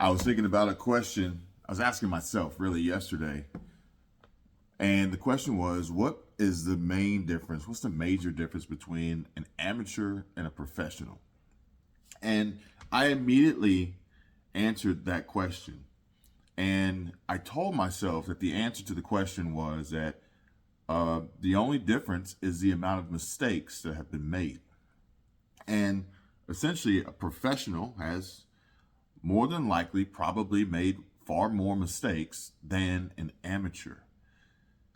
I was thinking about a question I was asking myself really yesterday. And the question was, what is the main difference? What's the major difference between an amateur and a professional? And I immediately answered that question. And I told myself that the answer to the question was that the only difference is the amount of mistakes that have been made. And essentially, a professional has more than likely probably made far more mistakes than an amateur.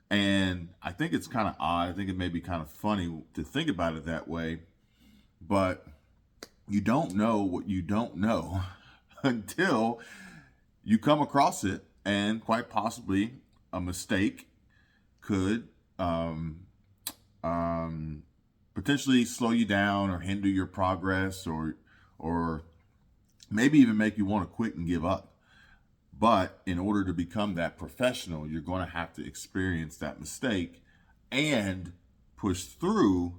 And I think it's kind of odd. I think it may be kind of funny to think about it that way, but you don't know what you don't know until you come across it, and quite possibly a mistake could potentially slow you down or hinder your progress, or maybe even make you want to quit and give up. But in order to become that professional, you're going to have to experience that mistake and push through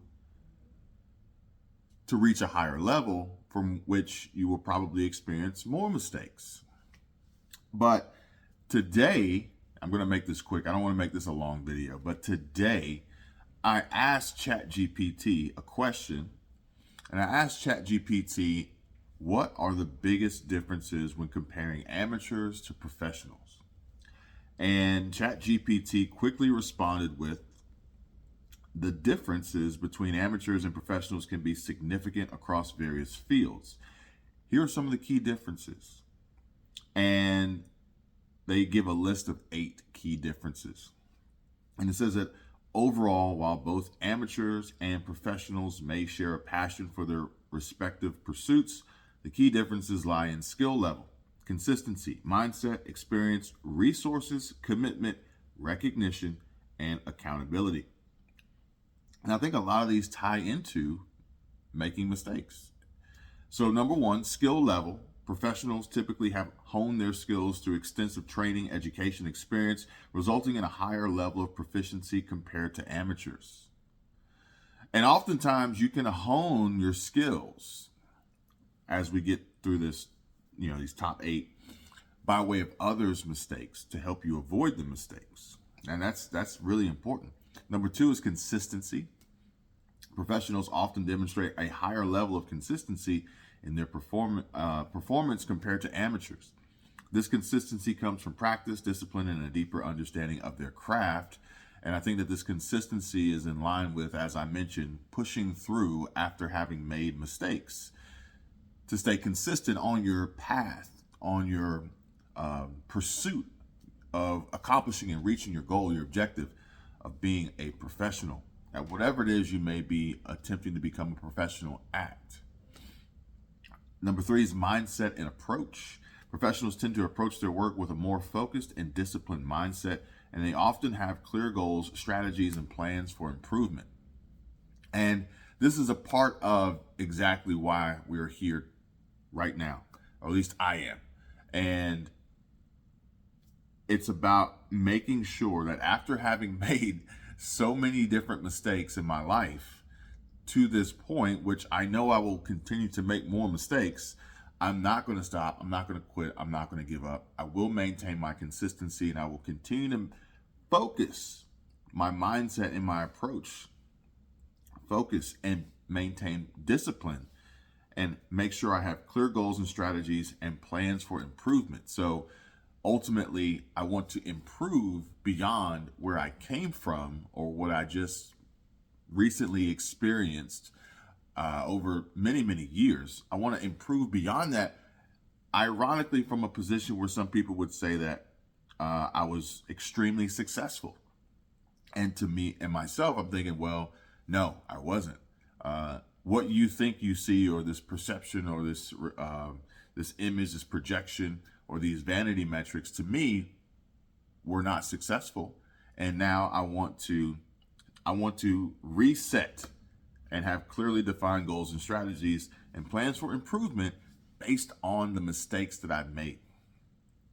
to reach a higher level from which you will probably experience more mistakes. But today, I'm going to make this quick. I don't want to make this a long video, but today I asked ChatGPT a question, and I asked ChatGPT, what are the biggest differences when comparing amateurs to professionals? And ChatGPT quickly responded with, the differences between amateurs and professionals can be significant across various fields. Here are some of the key differences. And they give a list of 8 key differences. And it says that overall, while both amateurs and professionals may share a passion for their respective pursuits, the key differences lie in skill level, consistency, mindset, experience, resources, commitment, recognition, and accountability. And I think a lot of these tie into making mistakes. So number one, skill level. Professionals typically have honed their skills through extensive training, education, experience, resulting in a higher level of proficiency compared to amateurs. And oftentimes you can hone your skills as we get through this, these top 8 by way of others' mistakes to help you avoid the mistakes. And that's really important. Number 2 is consistency. Professionals often demonstrate a higher level of consistency in their performance compared to amateurs. This consistency comes from practice, discipline, and a deeper understanding of their craft. And I think that this consistency is in line with, as I mentioned, pushing through after having made mistakes. To stay consistent on your path, on your pursuit of accomplishing and reaching your goal, your objective of being a professional at whatever it is you may be attempting to become a professional at. Number 3 is mindset and approach. Professionals tend to approach their work with a more focused and disciplined mindset, and they often have clear goals, strategies, and plans for improvement. And this is a part of exactly why we're here right now, or at least I am. And it's about making sure that after having made so many different mistakes in my life to this point, which I know I will continue to make more mistakes, I'm not going to stop. I'm not going to quit. I'm not going to give up. I will maintain my consistency, and I will continue to focus my mindset and my approach, focus and maintain discipline, and make sure I have clear goals and strategies and plans for improvement. So ultimately, I want to improve beyond where I came from or what I just recently experienced over many, many years. I want to improve beyond that, ironically, from a position where some people would say that I was extremely successful. And to me and myself, I'm thinking, well, no, I wasn't. What you think you see, or this perception, or this image, this projection, or these vanity metrics, to me, were not successful. And now I want to reset and have clearly defined goals and strategies and plans for improvement based on the mistakes that I've made.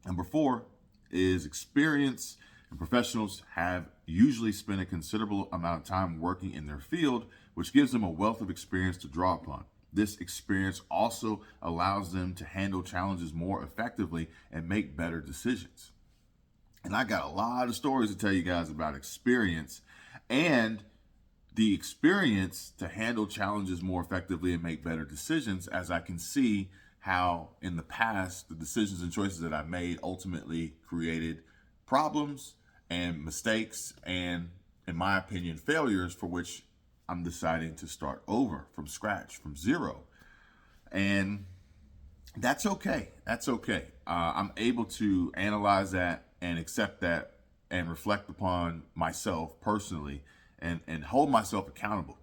Number 4 is experience. And professionals have usually spent a considerable amount of time working in their field, which gives them a wealth of experience to draw upon. This experience also allows them to handle challenges more effectively and make better decisions. And I got a lot of stories to tell you guys about experience and the experience to handle challenges more effectively and make better decisions, as I can see how in the past the decisions and choices that I made ultimately created problems and mistakes and, in my opinion, failures for which I'm deciding to start over from scratch, from zero. And that's okay. That's okay. I'm able to analyze that and accept that and reflect upon myself personally and hold myself accountable.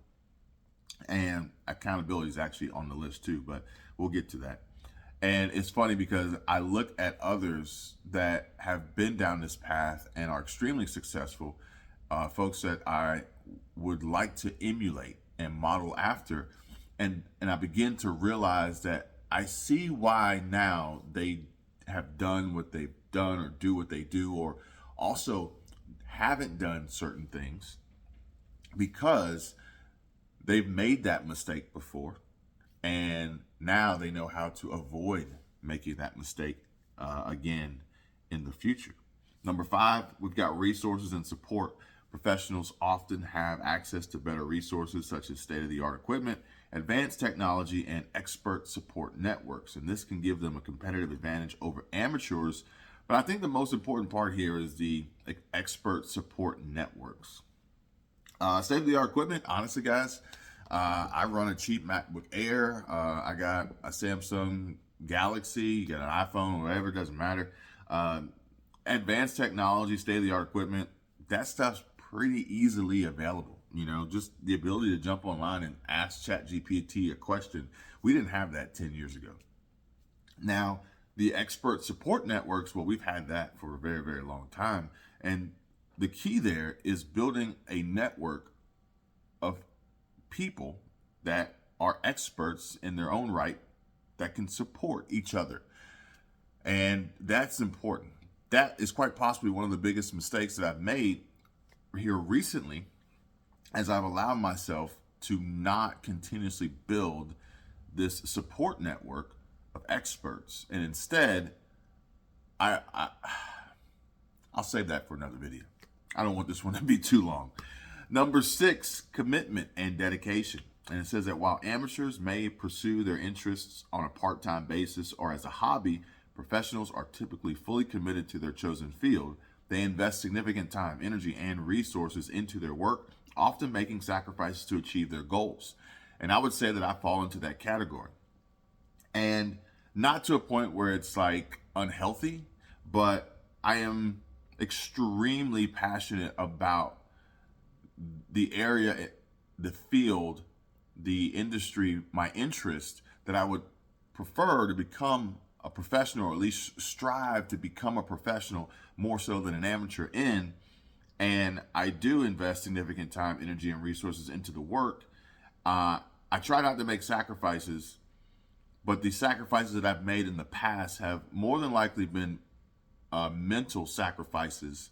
And accountability is actually on the list too, but we'll get to that. And it's funny because I look at others that have been down this path and are extremely successful, folks that I would like to emulate and model after. And I begin to realize that I see why now they have done what they've done or do what they do, or also haven't done certain things because they've made that mistake before, and now they know how to avoid making that mistake again in the future. Number 5, we've got resources and support. Professionals often have access to better resources such as state-of-the-art equipment, advanced technology, and expert support networks. And this can give them a competitive advantage over amateurs. But I think the most important part here is the expert support networks. State-of-the-art equipment, honestly, guys, I run a cheap MacBook Air. I got a Samsung Galaxy, you got an iPhone, whatever, it doesn't matter. Advanced technology, state-of-the-art equipment, that stuff's pretty easily available. You know, just the ability to jump online and ask ChatGPT a question. We didn't have that 10 years ago. Now, the expert support networks, well, we've had that for a very, very long time. And the key there is building a network of people that are experts in their own right that can support each other. And that's important. That is quite possibly one of the biggest mistakes that I've made here recently, as I've allowed myself to not continuously build this support network of experts. And instead, I'll save that for another video. I don't want this one to be too long. Number 6, commitment and dedication. And it says that while amateurs may pursue their interests on a part-time basis or as a hobby, professionals are typically fully committed to their chosen field. They invest significant time, energy, and resources into their work, often making sacrifices to achieve their goals. And I would say that I fall into that category. And not to a point where it's like unhealthy, but I am extremely passionate about the area, the field, the industry, my interest, that I would prefer to become a professional, or at least strive to become a professional more so than an amateur in. And I do invest significant time, energy, and resources into the work. I try not to make sacrifices, but the sacrifices that I've made in the past have more than likely been mental sacrifices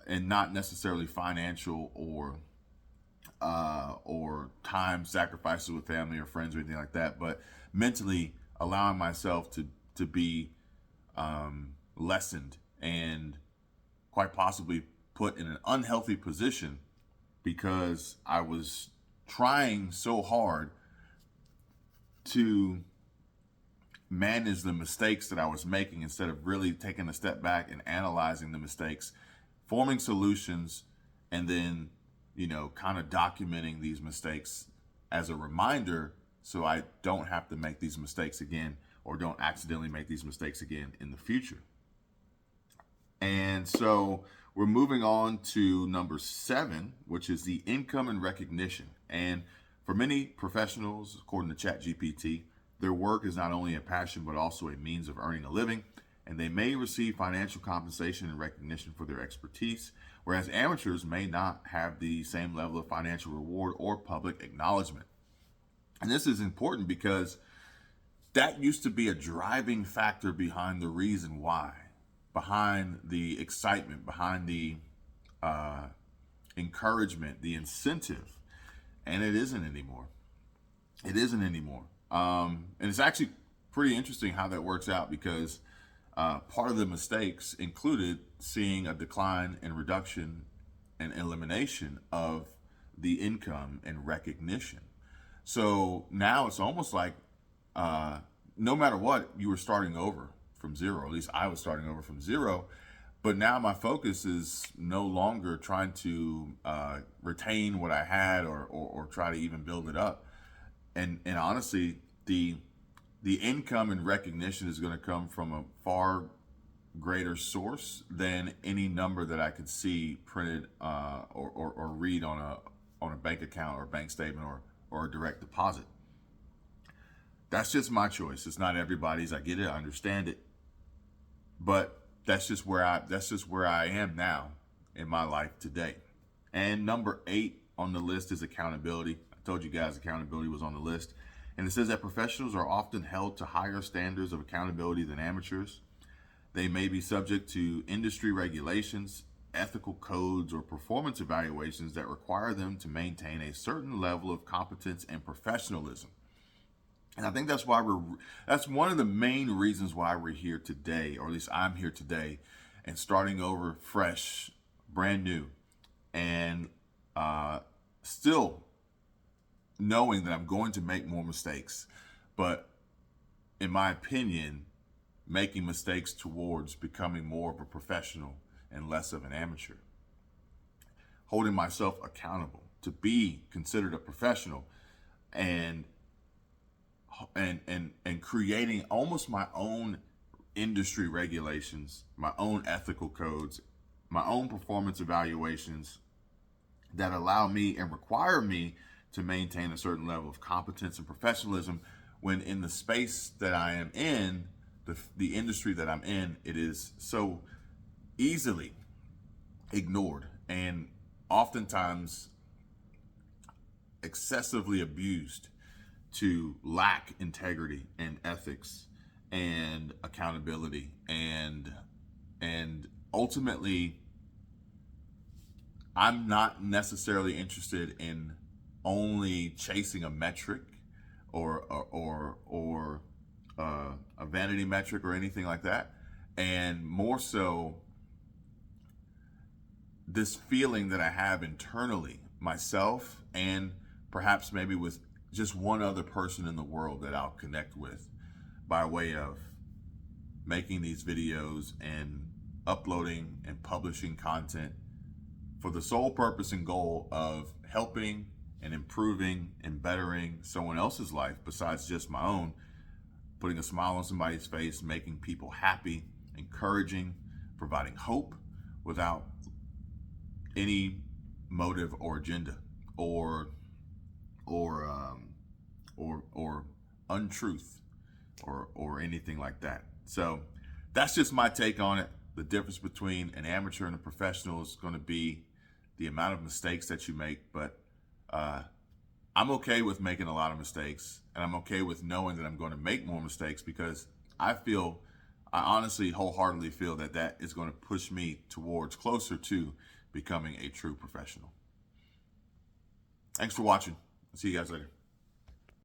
and not necessarily financial or time sacrifices with family or friends or anything like that, but mentally allowing myself to be lessened and quite possibly put in an unhealthy position because I was trying so hard to manage the mistakes that I was making instead of really taking a step back and analyzing the mistakes, forming solutions, and then, you know, kind of documenting these mistakes as a reminder so I don't have to make these mistakes again, or don't accidentally make these mistakes again in the future. And so we're moving on to number 7, which is the income and recognition. And for many professionals, according to ChatGPT, their work is not only a passion, but also a means of earning a living. And they may receive financial compensation and recognition for their expertise, whereas amateurs may not have the same level of financial reward or public acknowledgement. And this is important because that used to be a driving factor behind the reason why, behind the excitement, behind the encouragement, the incentive. And it isn't anymore. It isn't anymore. And it's actually pretty interesting how that works out, because part of the mistakes included seeing a decline and reduction and elimination of the income and recognition. So now it's almost like no matter what, you were starting over from zero. At least I was starting over from zero. But now my focus is no longer trying to retain what I had, or try to even build it up. And honestly, the income and recognition is going to come from a far greater source than any number that I could see printed or read on a bank account or bank statement or a direct deposit. That's just my choice. It's not everybody's. I get it. I understand it. But that's just where I am now in my life today. And number 8 on the list is accountability. I told you guys accountability was on the list. And it says that professionals are often held to higher standards of accountability than amateurs. They may be subject to industry regulations, ethical codes, or performance evaluations that require them to maintain a certain level of competence and professionalism. And I think that's one of the main reasons why we're here today, or at least I'm here today, and starting over fresh, brand new, and still knowing that I'm going to make more mistakes, but in my opinion, making mistakes towards becoming more of a professional and less of an amateur. Holding myself accountable to be considered a professional, and creating almost my own industry regulations, my own ethical codes, my own performance evaluations that allow me and require me to maintain a certain level of competence and professionalism, when in the space that I am in, the industry that I'm in, it is so easily ignored and oftentimes excessively abused to lack integrity and ethics and accountability, and ultimately I'm not necessarily interested in only chasing a metric or a vanity metric or anything like that, and more so this feeling that I have internally myself, and perhaps maybe with just one other person in the world that I'll connect with by way of making these videos and uploading and publishing content for the sole purpose and goal of helping and improving and bettering someone else's life besides just my own, putting a smile on somebody's face, making people happy, encouraging, providing hope without any motive or agenda or untruth or anything like that. So that's just my take on it. The difference between an amateur and a professional is going to be the amount of mistakes that you make, but I'm okay with making a lot of mistakes, and I'm okay with knowing that I'm going to make more mistakes, because I honestly wholeheartedly feel that is going to push me towards closer to becoming a true professional. Thanks for watching. I'll see you guys later.